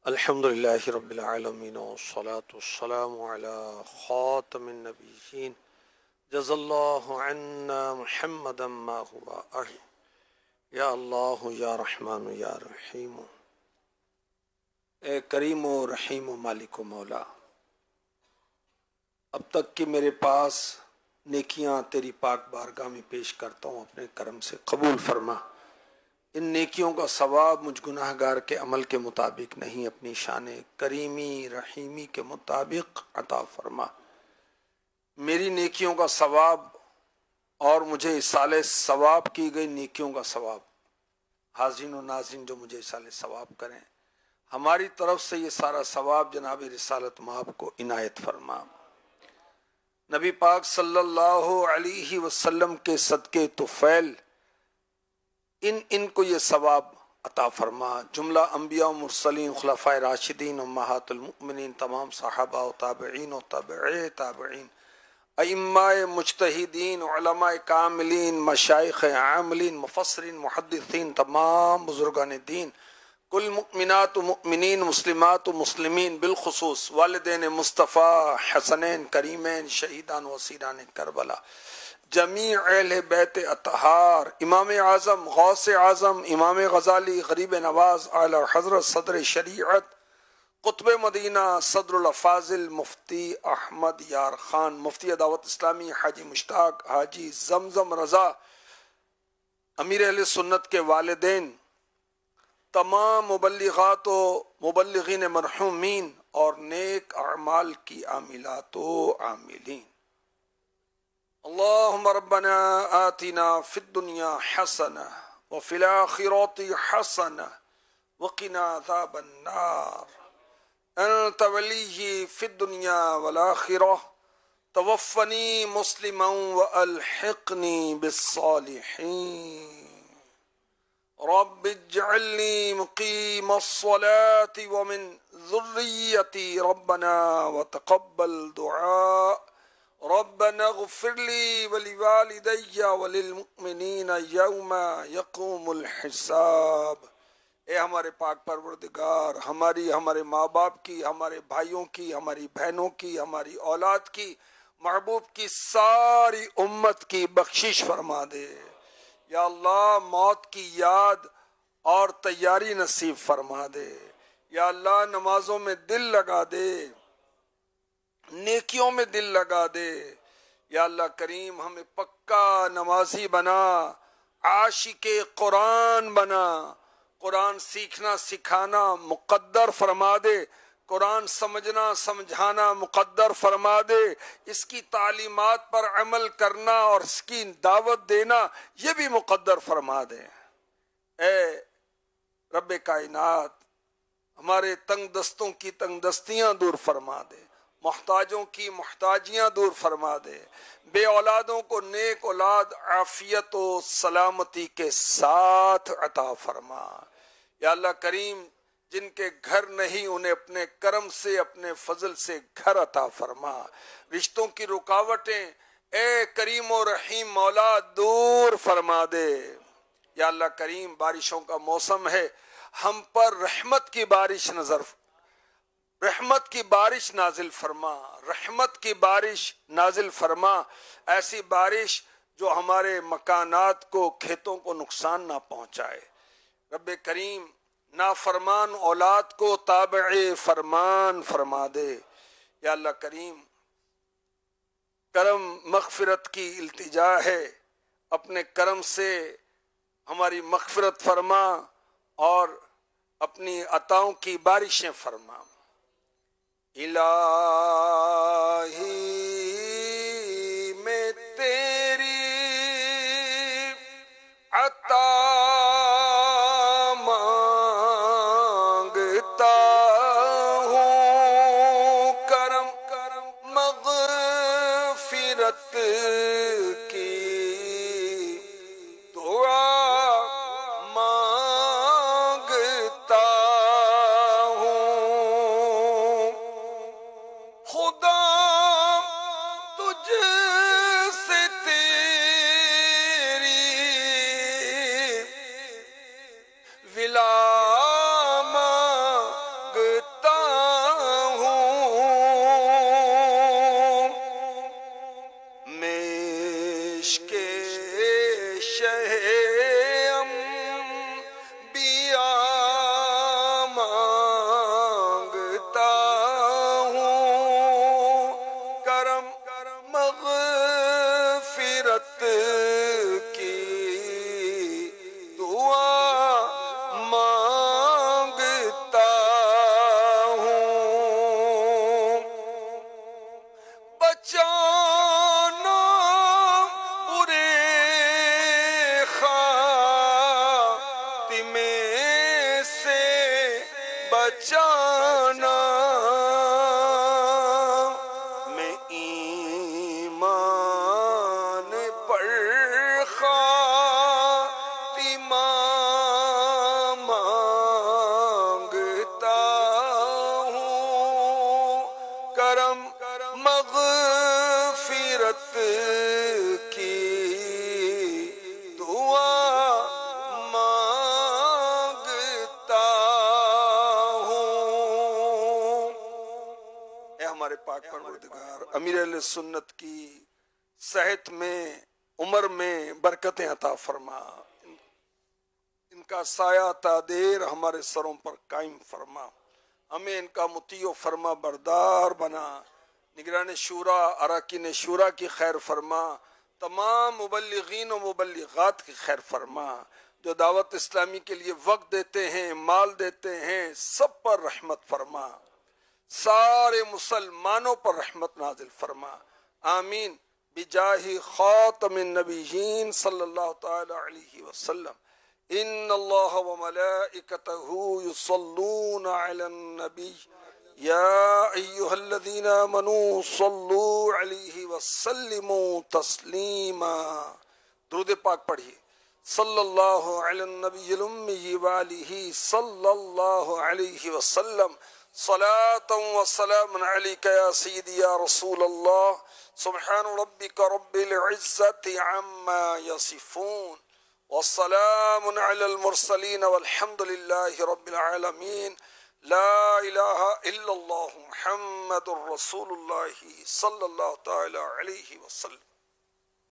الحمدللہ رب العالمین والصلاة والسلام علی خاتم النبیین جزا اللہ عنا محمدا ما ہوا اہل یا اللہ یا رحمان یا رحیم۔ اے کریم و رحیم و مالک و مولا، اب تک کہ میرے پاس نیکیاں تیری پاک بارگاہ میں پیش کرتا ہوں، اپنے کرم سے قبول فرما۔ ان نیکیوں کا ثواب مجھ گناہ گار کے عمل کے مطابق نہیں، اپنی شان کریمی رحیمی کے مطابق عطا فرما۔ میری نیکیوں کا ثواب اور مجھے اصالِ ثواب کی گئی نیکیوں کا ثواب، حاضرین و ناظرین جو مجھے اصالِ ثواب کریں، ہماری طرف سے یہ سارا ثواب جناب رسالت مآب کو عنایت فرما۔ نبی پاک صلی اللہ علیہ وسلم کے صدقے طفیل ان کو یہ ثواب عطا فرما۔ جملہ انبیاء و مرسلین، خلفائے راشدین، امہات المؤمنین، تمام صحابہ و تابعین و تابعی تابعین، ائمہ مجتہدین، علماء کاملین، مشائخ عاملین، مفسرین، محدثین، تمام بزرگان دین، کل مؤمنات و مؤمنین، مسلمات و مسلمین، بالخصوص والدین مصطفیٰ، حسنین کریمین، شہیدان و اسیران کربلا، جمیع اہل بیت اطہار، امام اعظم غوث اعظم امام غزالی غریب نواز اعلی حضرت صدر شریعت قطب مدینہ صدر الافاضل مفتی احمد یار خان، مفتی دعوت اسلامی حاجی مشتاق حاجی زمزم رضا، امیر اہل سنت کے والدین، تمام مبلغات و مبلغین مرحومین اور نیک اعمال کی عاملات و عاملین۔ اللہم ربنا آتنا فی الدنیا حسنہ وفی الآخرۃ حسنہ وقنا عذاب النار۔ انت ولی فی الدنیا والآخرہ، توفنی مسلما والحقنی بالصالحین۔ رب اجعلنی مقیم الصلاة ومن ذریتی ربنا وتقبل دعاء۔ ربنا اغفر لي ولوالدي وللمؤمنين يوم يقوم الحساب۔ اے ہمارے پاک پروردگار، ہمارے ماں باپ کی، ہمارے بھائیوں کی، ہماری بہنوں کی، ہماری اولاد کی، محبوب کی ساری امت کی بخشش فرما دے۔ یا اللہ موت کی یاد اور تیاری نصیب فرما دے۔ یا اللہ نمازوں میں دل لگا دے، نیکیوں میں دل لگا دے۔ یا اللہ کریم ہمیں پکا نمازی بنا، عاشق قرآن بنا، قرآن سیکھنا سکھانا مقدر فرما دے، قرآن سمجھنا سمجھانا مقدر فرما دے، اس کی تعلیمات پر عمل کرنا اور اس کی دعوت دینا یہ بھی مقدر فرما دے۔ اے رب کائنات، ہمارے تنگ دستوں کی تنگ دستیاں دور فرما دے، محتاجوں کی محتاجیاں دور فرما دے، بے اولادوں کو نیک اولاد عافیت و سلامتی کے ساتھ عطا فرما۔ یا اللہ کریم جن کے گھر نہیں انہیں اپنے کرم سے اپنے فضل سے گھر عطا فرما۔ رشتوں کی رکاوٹیں اے کریم و رحیم مولا دور فرما دے۔ یا اللہ کریم بارشوں کا موسم ہے، ہم پر رحمت کی بارش رحمت کی بارش نازل فرما، رحمت کی بارش نازل فرما، ایسی بارش جو ہمارے مکانات کو کھیتوں کو نقصان نہ پہنچائے۔ رب کریم نافرمان اولاد کو تابع فرمان فرما دے۔ یا اللہ کریم کرم مغفرت کی التجا ہے، اپنے کرم سے ہماری مغفرت فرما اور اپنی عطاؤں کی بارشیں فرما۔ الہی میں تیری عطا مانگتا ہوں، کرم مغفرت کی دعا مانگتا ہوں۔ خدا جانا میں ایمان پر خاتمہ مانگتا ہوں، کرم مغفرت کی دعا مانگتا ہوں۔ اے ہمارے پاک پروردگار، امیر اہل سنت کی صحت میں، عمر میں برکتیں عطا فرما، ان کا سایہ تادیر ہمارے سروں پر قائم فرما، ہمیں ان کا مطیع و فرما بردار بنا، نگران شورا، اراکین شورا کی خیر فرما، تمام مبلغین و مبلغات کی خیر فرما، جو دعوت اسلامی کے لیے وقت دیتے ہیں، مال دیتے ہیں، سب پر رحمت فرما، سارے مسلمانوں پر رحمت نازل فرما، آمین بجاہ خاتم النبیین صلی اللہ تعالی علیہ وسلم۔ ان اللہ وملائکتہ یصلون علی النبی یا ایہا الذین آمنوا صلوا علیہ وسلموا تسلیما۔ درود پاک پڑھیے، صلی اللہ علی النبی الامی وآلہ صلی اللہ علیہ وسلم، صلاة و سلام علیک یا سیدی یا رسول اللہ، سبحان ربک رب العزت عما یصفون، والسلام علی المرسلین والحمد للہ رب العالمین، لا الہ الا اللہ محمد رسول اللہ صلی اللہ تعالی علیہ وسلم۔